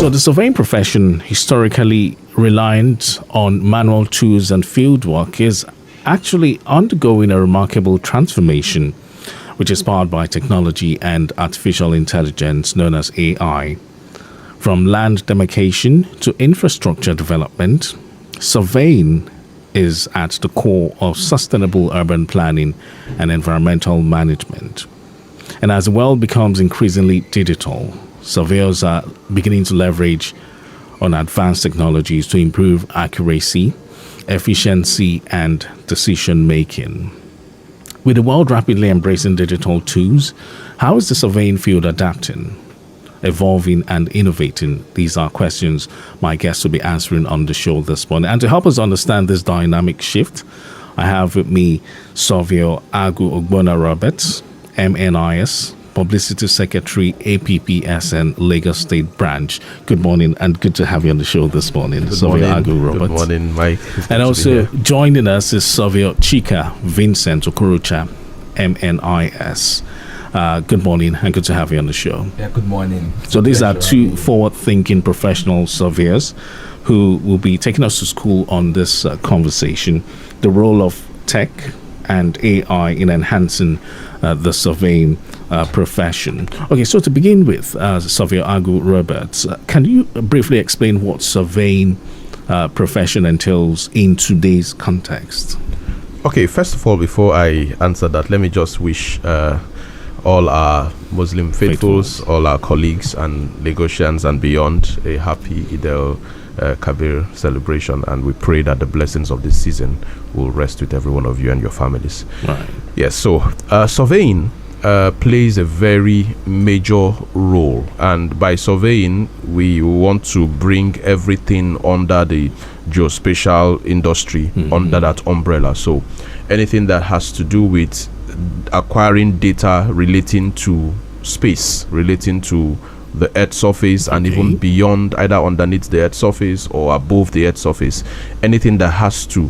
So the surveying profession, historically reliant on manual tools and field work, is actually undergoing a remarkable transformation, which is powered by technology and artificial intelligence known as AI. From land demarcation to infrastructure development, surveying is at the core of sustainable urban planning and environmental management. And as the world becomes increasingly digital, surveyors are beginning to leverage on advanced technologies to improve accuracy, efficiency, and decision making. With the world rapidly embracing digital tools, how is the surveying field adapting, evolving, and innovating? These are questions my guests will be answering on the show this morning. And to help us understand this dynamic shift, I have with me Surveyor AGWU Roberts, MNIS, Publicity Secretary, APPSN, Lagos State Branch. Good morning, and good to have you on the show this morning, Surveyor AGWU Roberts. Good morning, Mike. And also joining us is Surveyor CHIKA, VINCENT, OKOROCHA, MNIS. Good morning, and good to have you on the show. Yeah, good morning. So these are two forward-thinking professional surveyors who will be taking us to school on this conversation, the role of tech and AI in enhancing the surveying profession. Okay, so to begin with, Surveyor AGWU Roberts, can you briefly explain what surveying profession entails in today's context? Okay, first of all, before I answer that, let me just wish all our Muslim faithfuls, all our colleagues and Lagosians and beyond a happy Eid al-Kabir celebration, and we pray that the blessings of this season will rest with every one of you and your families. Right. Yes, so surveying plays a very major role, and by surveying we want to bring everything under the geospatial industry, under that umbrella. So anything that has to do with acquiring data relating to space, relating to the Earth's surface, and even beyond, either underneath the Earth's surface or above the Earth's surface, anything that has to,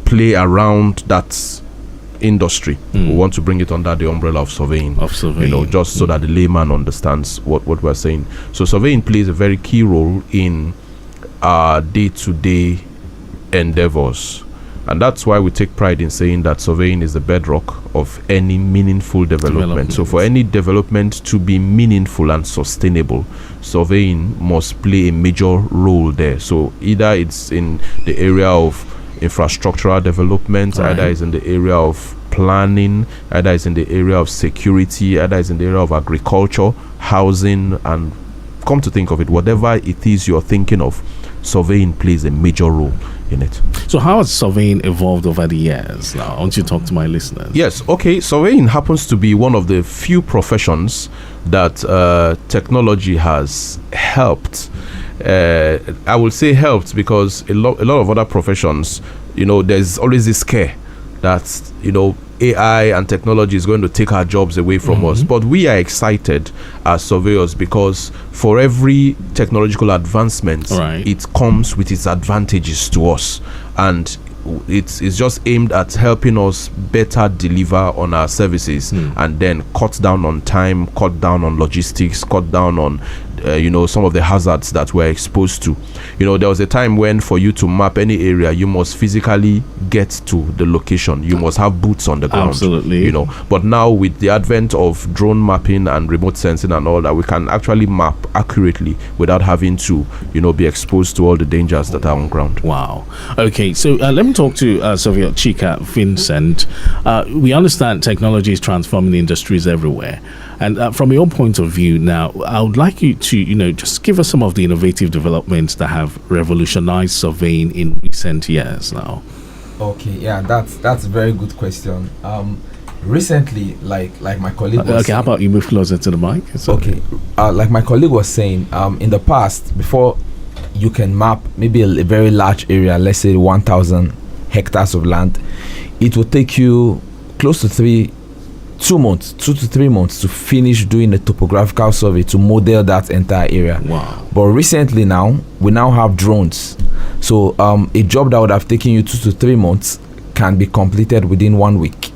play around that industry, we want to bring it under the umbrella of surveying. Just so that the layman understands what we're saying. So surveying plays a very key role in our day-to-day endeavors. And that's why we take pride in saying that surveying is the bedrock of any meaningful development. So for any development to be meaningful and sustainable, surveying must play a major role there. So either it's in the area of infrastructural development, either it's in the area of planning, either it's in the area of security, either it's in the area of agriculture, housing, and come to think of it, whatever it is you're thinking of, surveying plays a major role in it. So how has surveying evolved over the years now? I want you to talk to my listeners. Yes, okay. Surveying happens to be one of the few professions that technology has helped. I will say helped because a lot of other professions, there's always this scare that, AI and technology is going to take our jobs away from us. But we are excited as surveyors because for every technological advancement, it comes with its advantages to us. And it's just aimed at helping us better deliver on our services and then cut down on time, cut down on logistics, cut down on some of the hazards that we're exposed to. There was a time when for you to map any area, you must physically get to the location. You must have boots on the ground. Absolutely. But now with the advent of drone mapping and remote sensing and all that, we can actually map accurately without having to, be exposed to all the dangers that are on ground. Wow. Okay, so let me talk to Surveyor CHIKA, Vincent. We understand technology is transforming industries everywhere. And from your point of view now, I would like you to, just give us some of the innovative developments that have revolutionized surveying in recent years now. Okay, yeah, that's a very good question. Recently, like my colleague was saying, how about you move closer to the mic? Okay, like my colleague was saying, in the past, before you can map maybe a very large area, let's say 1,000 hectares of land, it will take you close to 2 to 3 months to finish doing a topographical survey to model that entire area. Wow. But recently we now have drones. So a job that would have taken you 2 to 3 months can be completed within 1 week.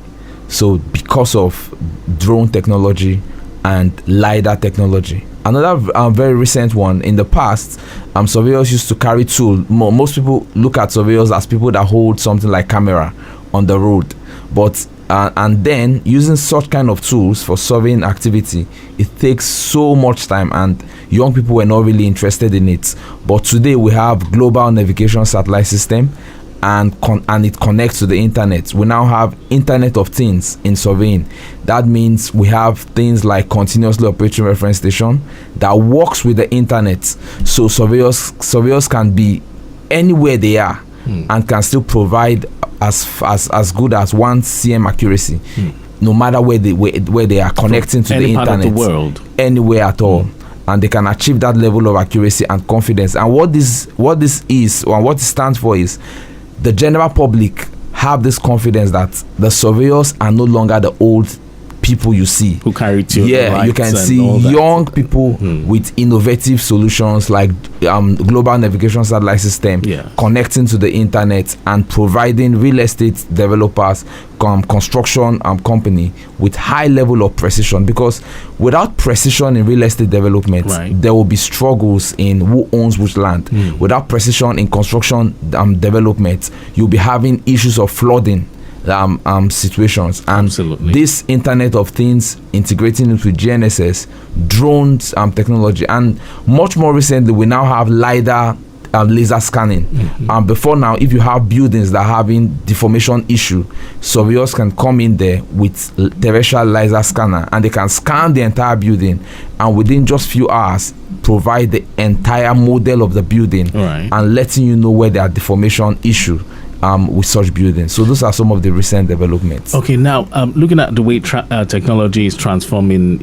So because of drone technology and LiDAR technology. Another very recent one. In the past, surveyors used to carry tool. Most people look at surveyors as people that hold something like camera on the road, but and then using such kind of tools for surveying activity, it takes so much time, and young people were not really interested in it. But today we have global navigation satellite system, and it connects to the internet. We now have Internet of Things in surveying. That means we have things like continuously operating reference station that works with the internet, so surveyors can be anywhere they are and can still provide as good as 1 cm accuracy, no matter where they are connecting to the internet, part of the world, anywhere at all. And they can achieve that level of accuracy and confidence. And what this is, or what it stands for, is the general public have this confidence that the surveyors are no longer the old people you see who carry to you can see young people with innovative solutions like global navigation satellite system, connecting to the internet and providing real estate developers, construction company with high level of precision, because without precision in real estate development, there will be struggles in who owns which land. Without precision in construction development, you'll be having issues of flooding situations. And this Internet of Things integrating it with GNSS, drones technology, and much more recently we now have LiDAR laser scanning. Before now, if you have buildings that are having deformation issue, surveyors can come in there with terrestrial laser scanner and they can scan the entire building, and within just few hours provide the entire model of the building and letting you know where there are deformation issue with such buildings. So those are some of the recent developments. Okay, now looking at the way technology is transforming,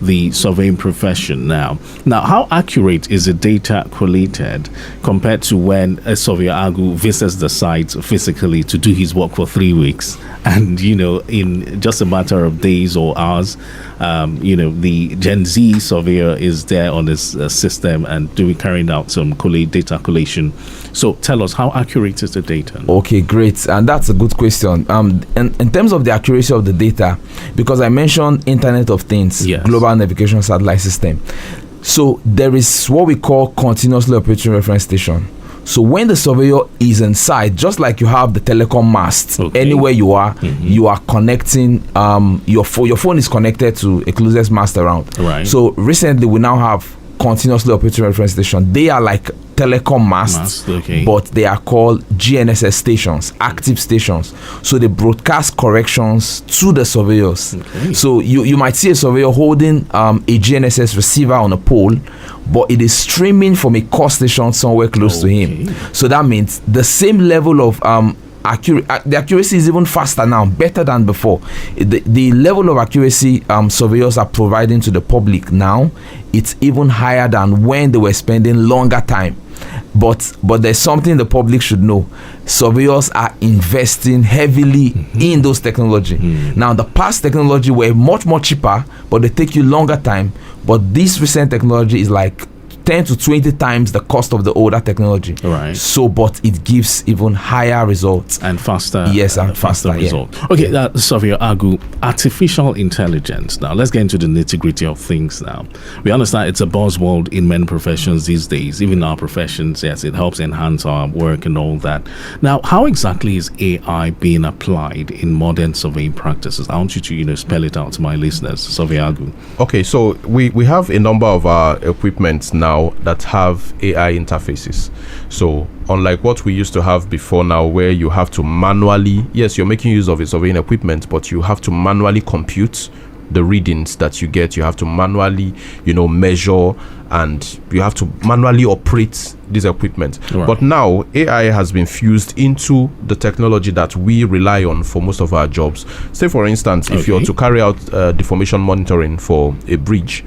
the surveying profession now. Now, how accurate is the data collated compared to when a surveyor AGWU visits the site physically to do his work for 3 weeks, and in just a matter of days or hours, the Gen Z surveyor is there on this system and carrying out some data collation. So tell us, how accurate is the data? Okay, great. And that's a good question. In terms of the accuracy of the data, because I mentioned Internet of Things, global navigation satellite system. So there is what we call continuously operating reference station. So when the surveyor is inside, just like you have the telecom mast, anywhere you are, you are connecting, your phone is connected to a closest mast around. So recently we now have continuously operating reference station. They are like telecom masts, but they are called GNSS stations, active stations. So they broadcast corrections to the surveyors. So you might see a surveyor holding a GNSS receiver on a pole, but it is streaming from a core station somewhere close to him. So that means the same level of the accuracy is even faster now, better than before. The level of accuracy surveyors are providing to the public now, it's even higher than when they were spending longer time. But there's something the public should know. Surveyors are investing heavily in those technology. Now, the past technology were much more cheaper, but they take you longer time. But this recent technology is like 10 to 20 times the cost of the older technology. So, but it gives even higher results and faster. Yes, and faster results. Okay, Surveyor AGWU, artificial intelligence. Now, let's get into the nitty-gritty of things. Now, we understand it's a buzzword in many professions these days, even our professions. Yes, it helps enhance our work and all that. Now, how exactly is AI being applied in modern surveying practices? I want you to spell it out to my listeners, Surveyor AGWU. Okay, so we have a number of our equipments now that have AI interfaces. So unlike what we used to have before now, where you have to manually, yes, you're making use of a surveying equipment, but you have to manually compute the readings that you get. You have to manually, measure, and you have to manually operate this equipment. But now AI has been fused into the technology that we rely on for most of our jobs. Say, for instance, if you're to carry out deformation monitoring for a bridge,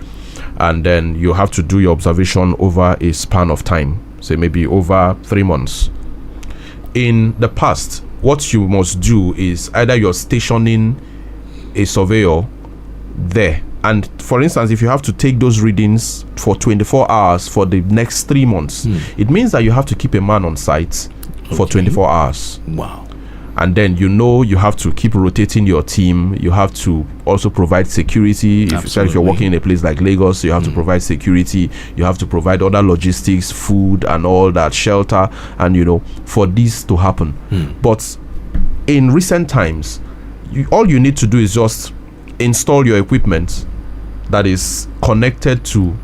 and then you have to do your observation over a span of time, say maybe over 3 months. In the past, what you must do is either you're stationing a surveyor there, and for instance, if you have to take those readings for 24 hours for the next 3 months, it means that you have to keep a man on site for 24 hours. Wow. and then you have to keep rotating your team. You have to also provide security. If you're working in a place like Lagos, you have to provide security. You have to provide other logistics, food, and all that, shelter, and for this to happen. But in recent times, all you need to do is just install your equipment that is connected to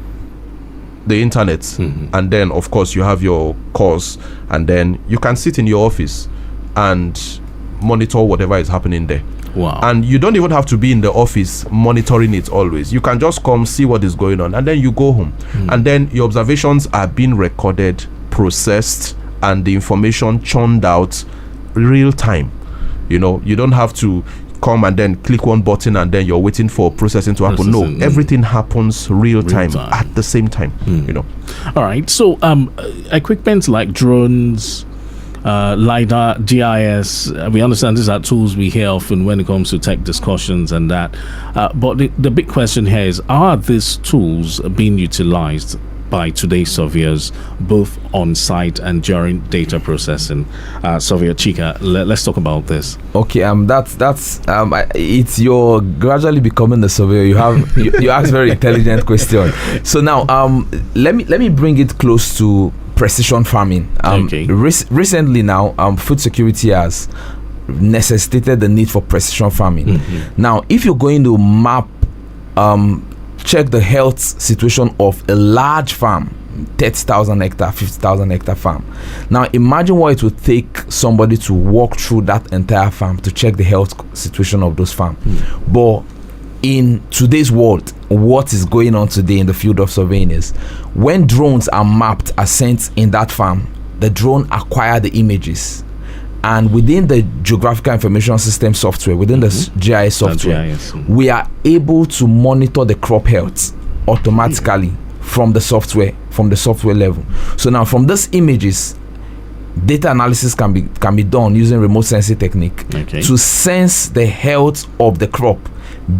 the internet, and then of course you have your course, and then you can sit in your office and monitor whatever is happening there. Wow. And you don't even have to be in the office monitoring it always. You can just come see what is going on, and then you go home, and then your observations are being recorded, processed, and the information churned out real time. You don't have to come and then click one button and then you're waiting for processing to happen. No, everything happens real time at the same time. All right. So equipment like drones, LiDAR, GIS, we understand these are tools we hear often when it comes to tech discussions and that. But the big question here is, are these tools being utilized by today's surveyors, both on site and during data processing? Surveyor Chika, let's talk about this. Okay, that's it's you're gradually becoming the surveyor. You ask very intelligent question. So now let me bring it close to precision farming. Okay. Recently now, food security has necessitated the need for precision farming. Now, if you're going to map check the health situation of a large farm, 30,000 hectare, 50,000 hectare farm. Now imagine what it would take somebody to walk through that entire farm to check the health situation of those farms. But in today's world, what is going on today in the field of surveying is, when drones are mapped, are sent in that farm, the drone acquire the images. And within the geographical information system software, within the GIS software, we are able to monitor the crop health automatically from the software level. So now from these images, data analysis can be done using remote sensing technique to sense the health of the crop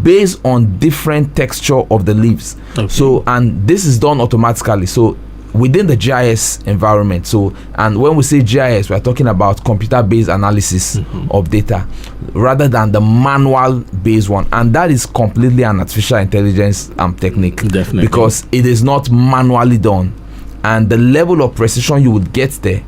based on different texture of the leaves. So, and this is done automatically. So within the GIS environment. So, and when we say GIS, we're talking about computer-based analysis of data rather than the manual-based one. And that is completely an artificial intelligence technique. Definitely. Because it is not manually done. And the level of precision you would get there,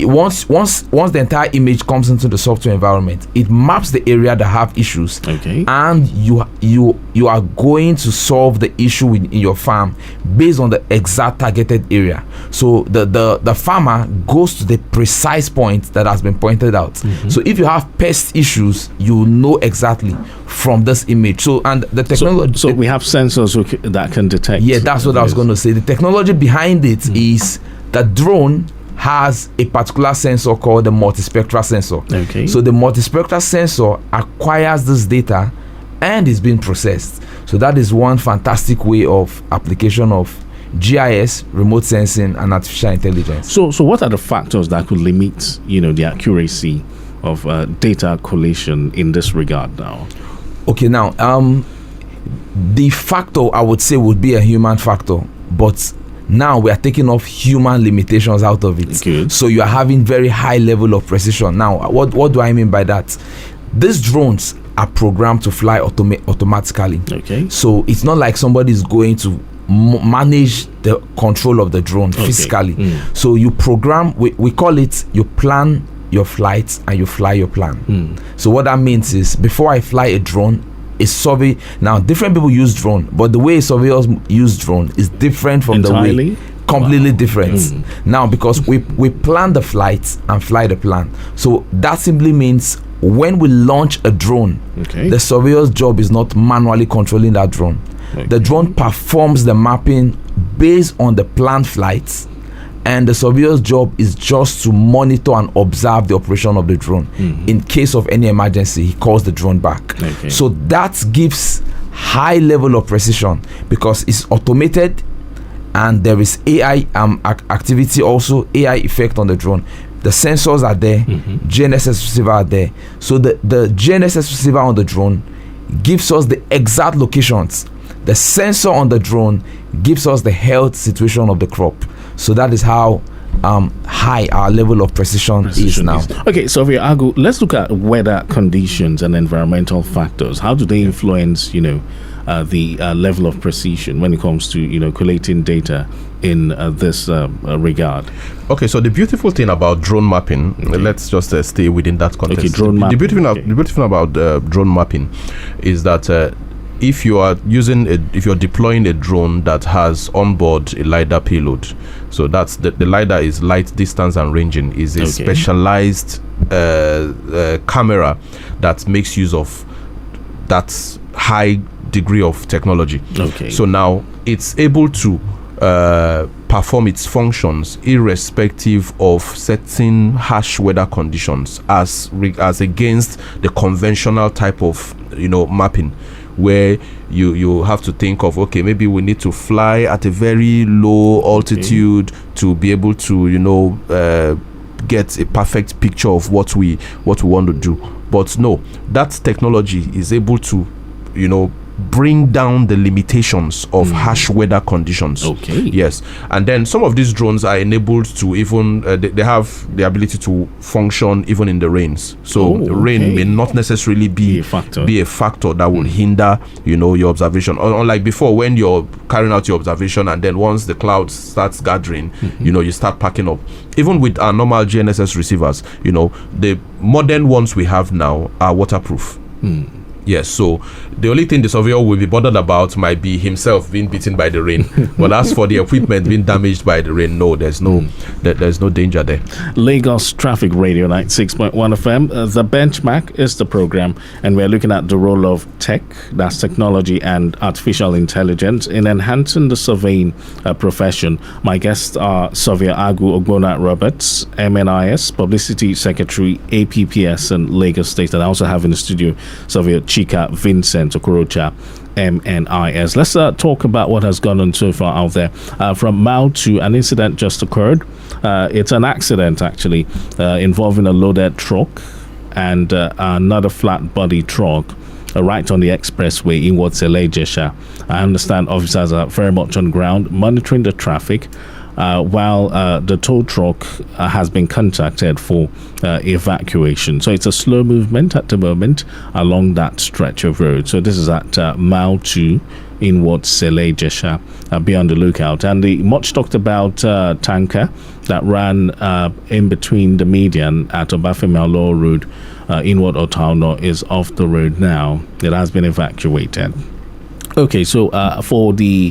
once the entire image comes into the software environment, it maps the area that have issues, and you are going to solve the issue in your farm based on the exact targeted area. So the farmer goes to the precise point that has been pointed out. So if you have pest issues, you know exactly from this image. So, and the technology, so we have sensors that can detect. Yeah, that's what I was going to say. The technology behind it is the drone has a particular sensor called the multispectral sensor. So the multispectral sensor acquires this data and is being processed. So that is one fantastic way of application of GIS, remote sensing, and artificial intelligence. So what are the factors that could limit, the accuracy of data collation in this regard now? Okay, now the factor I would say would be a human factor, but now we are taking off human limitations out of it. Good. So you are having very high level of precision. Now, what do I mean by that? These drones are programmed to fly automatically. So it's not like somebody is going to manage the control of the drone physically. So you program, we call it, you plan your flights and you fly your plan. So what that means is, before I fly a drone, a survey, now different people use drone, but the way surveyors use drone is different from entirely? The way, completely different. Now, because we plan the flights and fly the plan. So that simply means when we launch a drone, the surveyor's job is not manually controlling that drone. The drone performs the mapping based on the planned flights, and the surveyor's job is just to monitor and observe the operation of the drone. In case of any emergency, he calls the drone back. So that gives high level of precision because it's automated, and there is AI activity, also AI effect on the drone. The sensors are there, GNSS receiver are there. So the GNSS receiver on the drone gives us the exact locations. The sensor on the drone gives us the health situation of the crop. So that is how high our level of precision is now. Okay, so Agu, let's look at weather conditions and environmental factors. How do they influence, the level of precision when it comes to, collating data in this regard? Okay, so the beautiful thing about drone mapping, let's just stay within that context. Okay, drone mapping. The beautiful thing about drone mapping is that if you're deploying a drone that has onboard a LiDAR payload, so that's the LiDAR is light distance and ranging, is a specialized camera that makes use of that high degree of technology. Okay. So now it's able to perform its functions irrespective of certain harsh weather conditions as against the conventional type of mapping, where you have to think of, okay, maybe we need to fly at a very low altitude to be able to get a perfect picture of what we want to do. But no, that technology is able to bring down the limitations of harsh weather conditions. Okay. Yes. And then some of these drones are enabled to even they have the ability to function even in the rains. So rain may not necessarily be a factor that will hinder your observation. Unlike before, when you're carrying out your observation and then once the cloud starts gathering, you start packing up. Even with our normal GNSS receivers, the modern ones we have now are waterproof. Yes, so the only thing the surveyor will be bothered about might be himself being beaten by the rain. But as for the equipment being damaged by the rain, no, there's no danger there. Lagos Traffic Radio 96.1 FM. The Benchmark is the program, and we're looking at the role of tech, that's technology and artificial intelligence, in enhancing the surveying profession. My guests are Surveyor AGWU Roberts, MNIS, Publicity Secretary, APPSN, Lagos State, and I also have in the studio Surveyor CHIKA, VINCENT, OKOROCHA, MNIS. Let's talk about what has gone on so far out there. From Mao to an incident just occurred. It's an accident, actually, involving a loaded truck and another flat body truck right on the expressway in Watsele-Jesha. I understand officers are very much on ground monitoring the traffic, while the tow truck has been contacted for evacuation. So it's a slow movement at the moment along that stretch of road. So this is at Mile 2 in Watsele-Jesha. Be on the lookout. And the much talked about tanker that ran in between the median at Obafemi Road inward Otauno is off the road now. It has been evacuated. Okay, so for the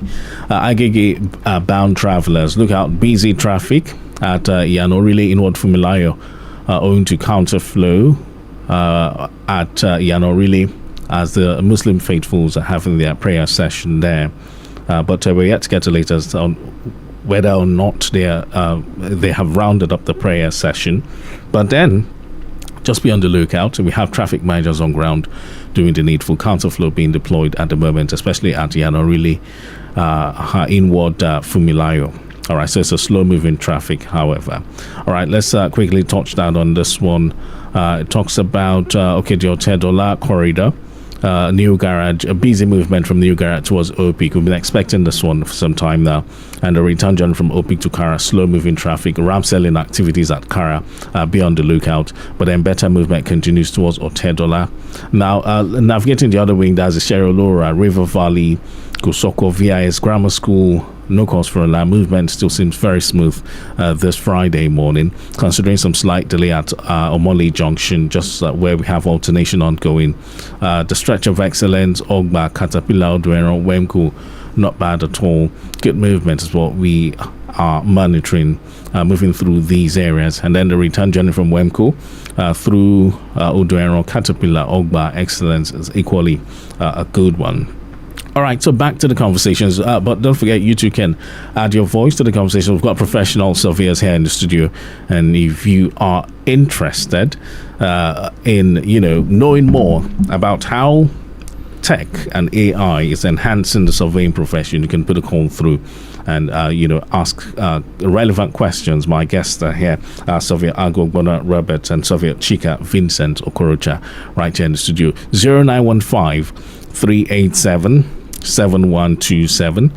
Agege bound travelers, look out, busy traffic at Yanorili inward Fumilayo owing to counterflow at Yanorili as the Muslim faithfuls are having their prayer session there. But we're yet to get the latest on whether or not they have rounded up the prayer session. But then, just be on the lookout. We have traffic managers on ground doing the needful. Counterflow being deployed at the moment, especially at Yanorili inward Fumilayo. All right, so it's a slow-moving traffic, however. All right, let's quickly touch down on this one. It talks about, the Otedola corridor. New Garage, a busy movement from New Garage towards Opik. We've been expecting this one for some time now. And a return journey from Opik to Kara, slow moving traffic, ramp selling activities at Kara, be on the lookout. But then better movement continues towards Otedola. Now, navigating the other wing, there's the Sherolora, River Valley, Kosoko, VIS Grammar School. No cause for alarm. Movement still seems very smooth this Friday morning, considering some slight delay at Omoli Junction, just where we have alternation ongoing. The stretch of excellence, Ogba, Caterpillar, Duero, Wemco, not bad at all. Good movement is what we are monitoring, moving through these areas. And then the return journey from Wemco through Uduero, Caterpillar, Ogba, excellence is equally a good one. All right, so back to the conversations, but don't forget, you too can add your voice to the conversation. We've got professional surveyors here in the studio, and if you are interested in, knowing more about how tech and AI is enhancing the surveying profession, you can put a call through and, ask relevant questions. My guests are here, Surveyor AGWU Roberts and Surveyor CHIKA, VINCENT, OKOROCHA, right here in the studio. 0915 387 7127.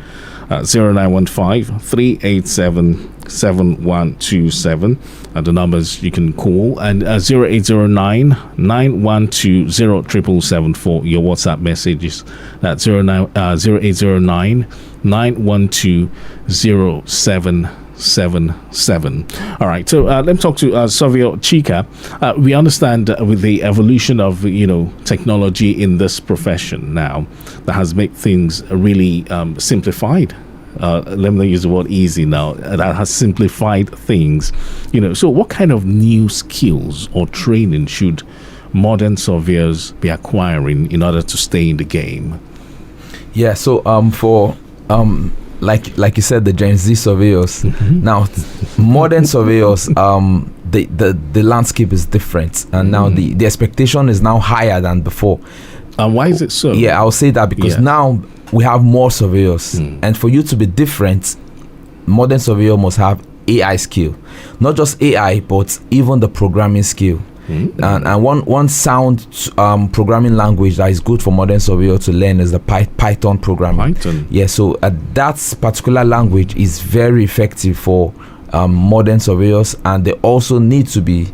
0915 387 7127 are the numbers you can call, and 0809 912 0774 your WhatsApp messages. That's 0809 912 0777. All right, so let me talk to Savio Chika. We understand with the evolution of technology in this profession now, that has made things really simplified. Let me not use the word easy now. That has simplified things. So what kind of new skills or training should modern surveyors be acquiring in order to stay in the game? Yeah. So for like you said, the Gen Z surveyors. Now, modern surveyors, the landscape is different, and now the expectation is now higher than before. And why is it so? Yeah, I'll say that because now we have more surveyors, and for you to be different, modern surveyor must have AI skill, not just AI, but even the programming skill. And one sound programming language that is good for modern surveyor to learn is the Python programming. Python. Yeah, so that particular language is very effective for modern surveyors, and they also need to be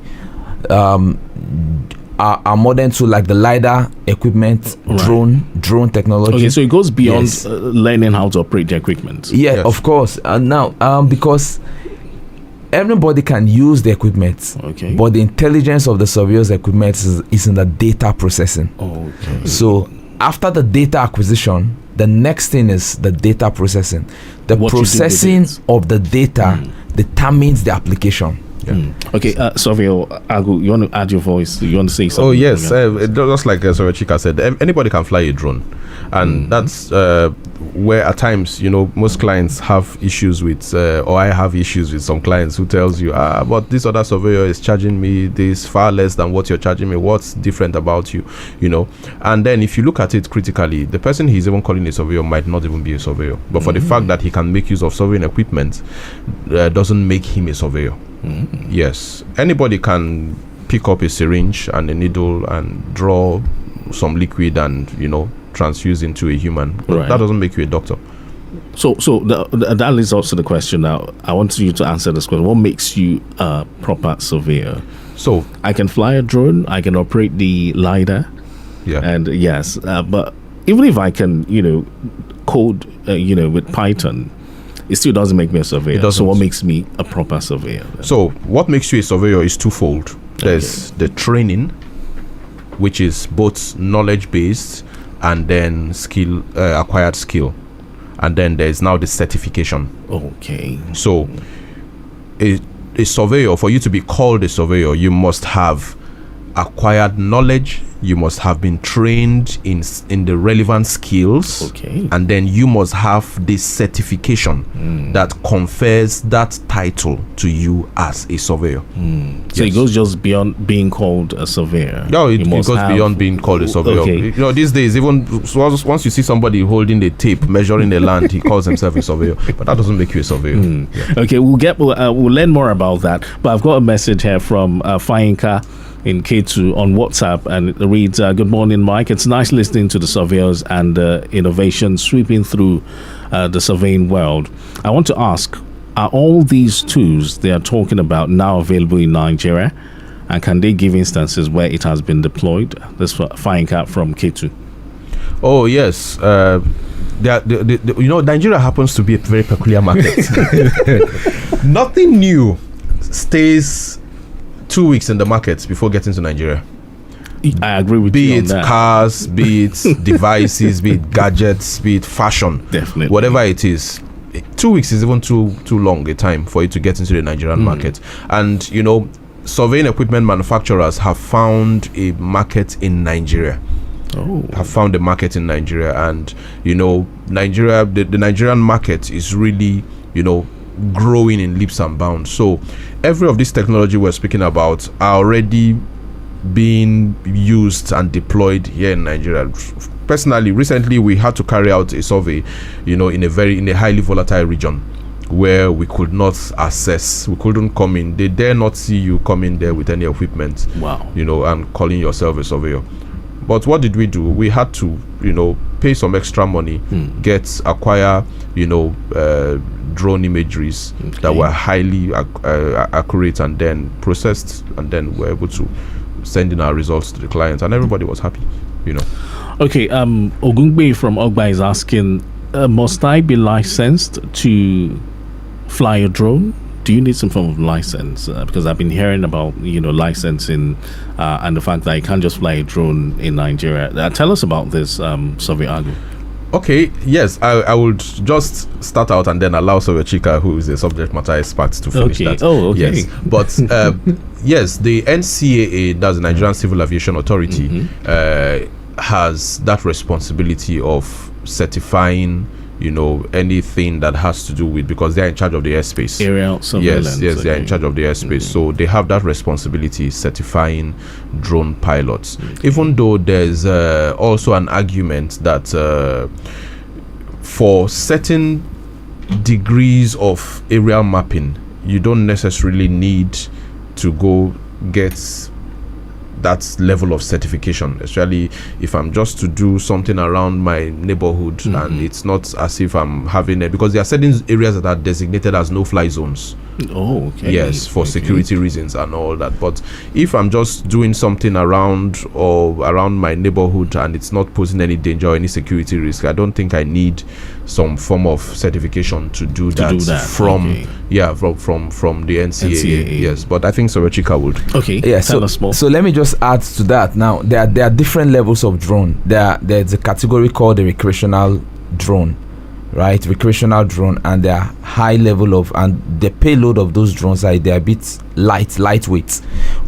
are modern to like the LiDAR equipment, drone technology. Okay, so it goes beyond learning how to operate the equipment. Yeah, yes. Of course. Now, because everybody can use the equipment, but the intelligence of the surveyor's equipment is in the data processing. Okay. So after the data acquisition, the next thing is the data processing. The processing of the data determines the application. Okay, Savio Agu, you want to add your voice? You want to say something? Oh yes, just like Savio Chika said, anybody can fly a drone, and that's where at times most clients have issues with, or I have issues with some clients who tells you, but this other surveyor is charging me this far less than what you're charging me. What's different about you? And then if you look at it critically, the person he's even calling a surveyor might not even be a surveyor, but for the fact that he can make use of surveying equipment doesn't make him a surveyor. Yes, anybody can pick up a syringe and a needle and draw some liquid and transfuse into a human, but that doesn't make you a doctor. So that leads us to the question now. I want you to answer this question. What makes you a proper surveyor? So I can fly a drone, I can operate the LiDAR, and yes, but even if I can code with Python, it still doesn't make me a surveyor. So what makes me a proper surveyor? So what makes you a surveyor is twofold. There's the training, which is both knowledge based and then skill, acquired skill, and then there's now the certification. Okay. So a surveyor, for you to be called a surveyor, you must have acquired knowledge, you must have been trained in the relevant skills, and then you must have this certification that confers that title to you as a surveyor. So it goes just beyond being called a surveyor. No, it goes beyond being called a surveyor. These days, even once you see somebody holding the tape measuring the land, he calls himself a surveyor, but that doesn't make you a surveyor. Okay, we'll learn more about that, but I've got a message here from Fainka in K2 on WhatsApp, and it reads, good morning, Mike. It's nice listening to the surveyors and innovation sweeping through the surveying world. I want to ask, are all these tools they are talking about now available in Nigeria, and can they give instances where it has been deployed? This Fainka from K2. Oh yes, Nigeria happens to be a very peculiar market. Nothing new stays 2 weeks in the market before getting to Nigeria. I agree with you on that. Be it cars, be it devices, be it gadgets, be it fashion. Definitely. Whatever it is, 2 weeks is even too long a time for you to get into the Nigerian market. And, surveying equipment manufacturers have found a market in Nigeria. Have found a market in Nigeria. And, Nigeria, the Nigerian market is really, growing in leaps and bounds. So every of this technology we're speaking about are already being used and deployed here in Nigeria. Personally, recently we had to carry out a survey, in a highly volatile region where we could not access, we couldn't come in. They dare not see you come in there with any equipment. Wow. And calling yourself a surveyor. But what did we do? We had to, pay some extra money, acquire drone imageries that were highly accurate, and then processed, and then we're able to send in our results to the client, and everybody was happy. Okay, Ogungbe from Ogba is asking, must I be licensed to fly a drone? Do you need some form of license? Because I've been hearing about licensing and the fact that you can't just fly a drone in Nigeria. Tell us about this, Survey AGWU. Okay, yes, I would just start out and then allow Survey CHIKA, who is a subject matter expert, to finish that. Oh, okay. Yes, but yes, the NCAA, that's the Nigerian Civil Aviation Authority, has that responsibility of certifying anything that has to do with, because they're in charge of the airspace. Aerial surveillance. Yes, they're in charge of the airspace. So they have that responsibility, certifying drone pilots. Even though there's also an argument that for certain degrees of aerial mapping, you don't necessarily need to go get that level of certification, especially if I'm just to do something around my neighborhood, and it's not as if I'm having it, because there are certain areas that are designated as no-fly zones. Oh, okay. Yes, for security reasons and all that. But if I'm just doing something around my neighborhood and it's not posing any danger or any security risk, I don't think I need some form of certification to do that from the NCAA. Yes, but I think Survey CHIKA would. Okay. Yeah. Tell us more. So let me just add to that. Now there are different levels of drone. There's a category called the recreational drone. Right, recreational drone, and they are high level of, and the payload of those drones are a bit lightweight.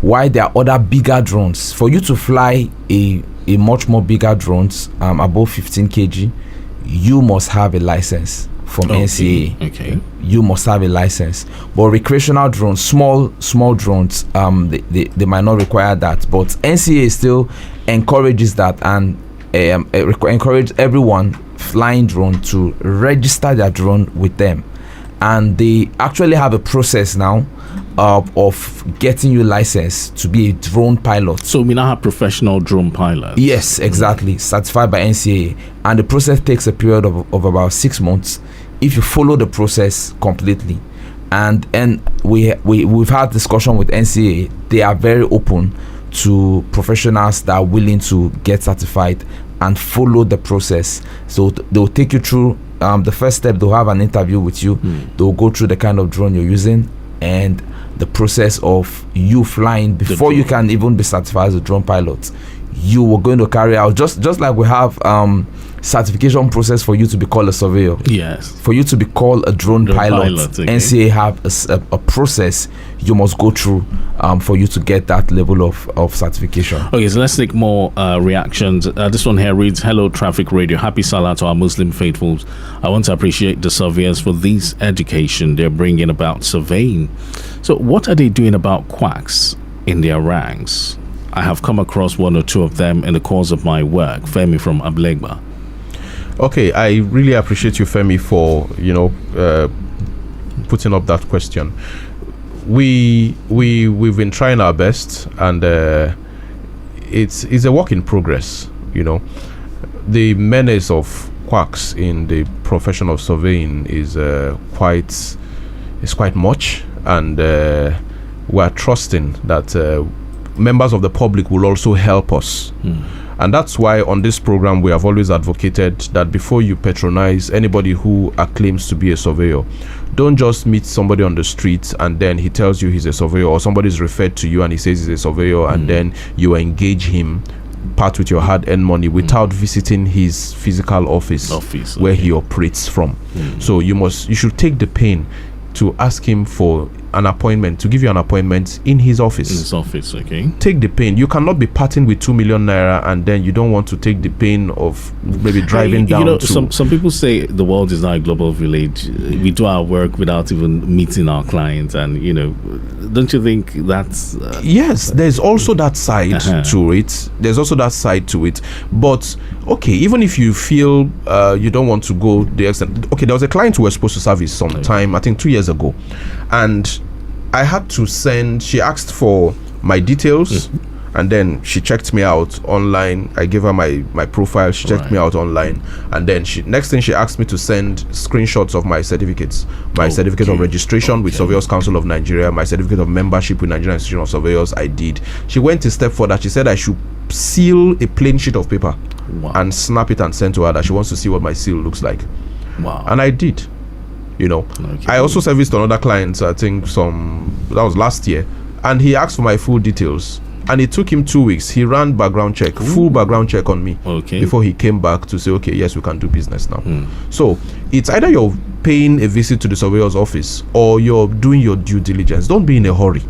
Why there are other bigger drones? For you to fly a much more bigger drones above 15 kg, you must have a license from NCAA. Okay. You must have a license. But recreational drones, small drones, they might not require that. But NCAA still encourages that, and encourage everyone flying drone to register their drone with them, and they actually have a process now of getting you licensed to be a drone pilot. So we now have professional drone pilots. Yes, exactly, certified by NCAA, and the process takes a period of about 6 months if you follow the process completely. And we've had discussion with NCAA. They are very open to professionals that are willing to get certified and follow the process. So they'll take you through the first step. They'll have an interview with you. They'll go through the kind of drone you're using and the process of you flying before you can even be certified as a drone pilot. You were going to carry out just like we have certification process for you to be called a surveyor. Yes. For you to be called a drone pilot, okay. NCAA have a process you must go through for you to get that level of certification. Okay, so let's take more reactions. This one here reads, "Hello, Traffic Radio. Happy Salah to our Muslim faithfuls. I want to appreciate the surveyors for this education they're bringing about surveying. So what are they doing about quacks in their ranks? I have come across one or two of them in the course of my work." Femi from Ablegba. Okay, I really appreciate you, Femi, for putting up that question. We've been trying our best, and it's a work in progress. The menace of quacks in the profession of surveying is quite much, and we're trusting that members of the public will also help us. And that's why on this program we have always advocated that before you patronize anybody who claims to be a surveyor, don't just meet somebody on the street and then he tells you he's a surveyor, or somebody's referred to you and he says he's a surveyor, and then you engage him, part with your hard-earned money, without visiting his physical office where he operates from. So you should take the pain to ask him for an appointment, to give you an appointment in his office. In his office, okay. Take the pain. You cannot be parting with 2 million naira and then you don't want to take the pain of maybe driving down to... Some people say the world is not a global village. We do our work without even meeting our clients, and don't you think that's... Yes, there's also that side to it. There's also that side to it. But, okay, even if you feel you don't want to go the extent... Okay, there was a client who was supposed to service sometime, I think 2 years ago. And I had to send... She asked for my details And then she checked me out online. I gave her my profile. She checked me out online. And then next thing she asked me to send screenshots of my certificates. My certificate of registration with Surveyors Council of Nigeria, my certificate of membership with Nigerian Institution of Surveyors. I did. She went a step further. She said I should seal a plain sheet of paper and snap it and send to her that she wants to see what my seal looks like. Wow. And I did. I also serviced another client, I think that was last year, and he asked for my full details. And it took him 2 weeks. He ran background check, full background check on me before he came back to say, okay, yes, we can do business now. So it's either you're paying a visit to the surveyor's office or you're doing your due diligence. Don't be in a hurry.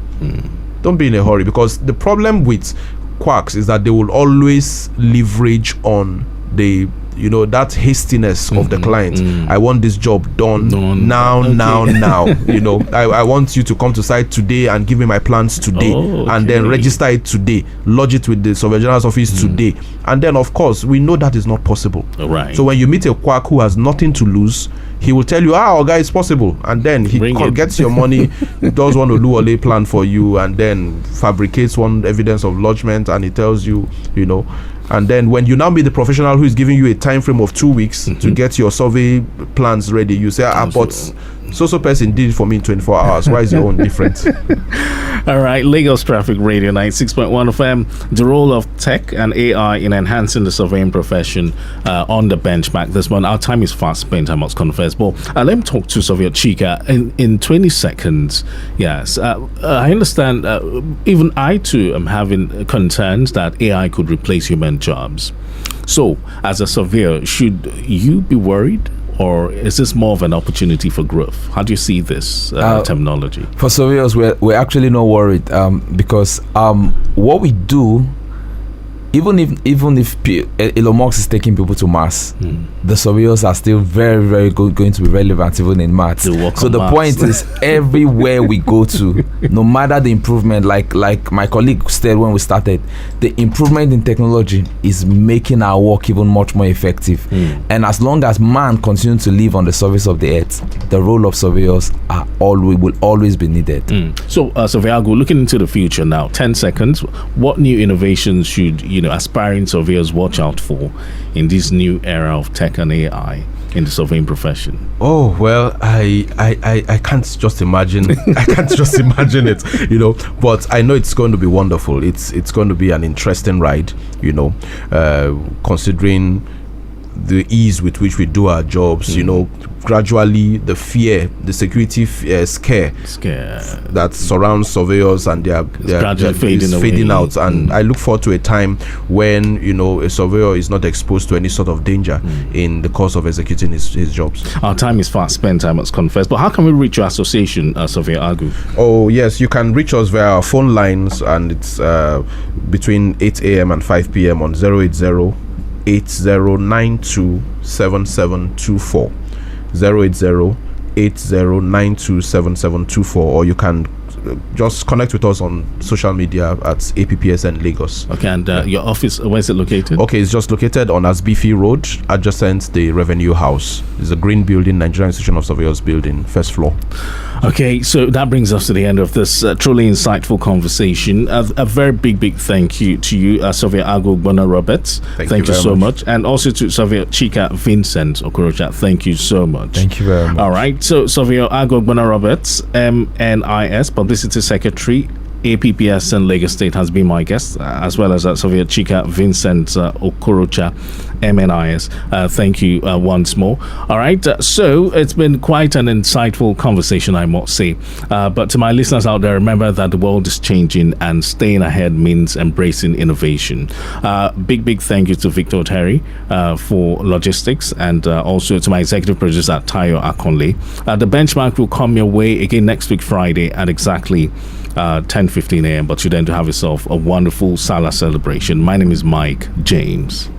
Don't be in a hurry, because the problem with quacks is that they will always leverage on the that hastiness of the client. I want this job done now. I want you to come to site today and give me my plans today, and then register it today, lodge it with the Surveyor General's office today. And then of course we know that is not possible. So when you meet a quack who has nothing to lose, he will tell you, guy, it's possible, and then he gets your money, does one Oluwole plan for you, and then fabricates one evidence of lodgement, and he tells you, and then when you now meet the professional who is giving you a time frame of 2 weeks to get your survey plans ready, you say, but so person did it for me in 24 hours. Why is your own different? All right, Lagos Traffic Radio 96.1 FM. The role of tech and AI in enhancing the surveying profession on the benchmark this month. Our time is fast spent, I must confess. But let me talk to Surveyor Chika in 20 seconds. Yes, I understand. Even I too am having concerns that AI could replace human jobs. So, as a surveyor, should you be worried? Or is this more of an opportunity for growth? How do you see this terminology? For surveyors, we're actually not worried because what we do, even if Elon Musk is taking people to Mars, the surveyors are still very, very going to be relevant even in Mars. So the point is, everywhere we go to, no matter the improvement, like my colleague said when we started, the improvement in technology is making our work even much more effective. And as long as man continues to live on the surface of the earth, the role of surveyors will always be needed. So, Surveyor Agu, looking into the future now, 10 seconds, what new innovations should aspiring surveyors watch out for in this new era of tech and AI in the surveying profession? Oh well, I can't just imagine. I can't just imagine it, But I know it's going to be wonderful. It's going to be an interesting ride, considering the ease with which we do our jobs. Gradually the security scare that surrounds surveyors and they're fading out. And I look forward to a time when a surveyor is not exposed to any sort of danger in the course of executing his jobs. Our time is fast spent, I must confess. But how can we reach your association, Surveyor Agu? Oh yes, you can reach us via our phone lines, and it's between 8 a.m. and 5 p.m. on 080 8092 7724. 080-8092-7724, or you can just connect with us on social media at APPSN Lagos. Okay, and your office, where is it located? Okay, it's just located on Asbifi Road, adjacent the Revenue House. It's a green building, Nigerian Institution of Surveyors building, first floor. Okay, so that brings us to the end of this truly insightful conversation. A very big thank you to you, Surveyor OGONNA Roberts. Thank you so much. And also to Surveyor CHIKA VINCENT OKOROCHA. Thank you so much. Thank you very much. All right, so Surveyor OGONNA Roberts, MNIS, Publicity Secretary, APPSN Lagos State, has been my guest, as well as Surveyor CHIKA VINCENT OKOROCHA, MNIS. Thank you once more. All right, so it's been quite an insightful conversation, I must say. But to my listeners out there, remember that the world is changing and staying ahead means embracing innovation. Big thank you to Victor Oteri for logistics, and also to my executive producer, Tayo Akonle. The benchmark will come your way again next week, Friday, at exactly 10:15 a.m. But you then to have yourself a wonderful Salah celebration. My name is Mike James.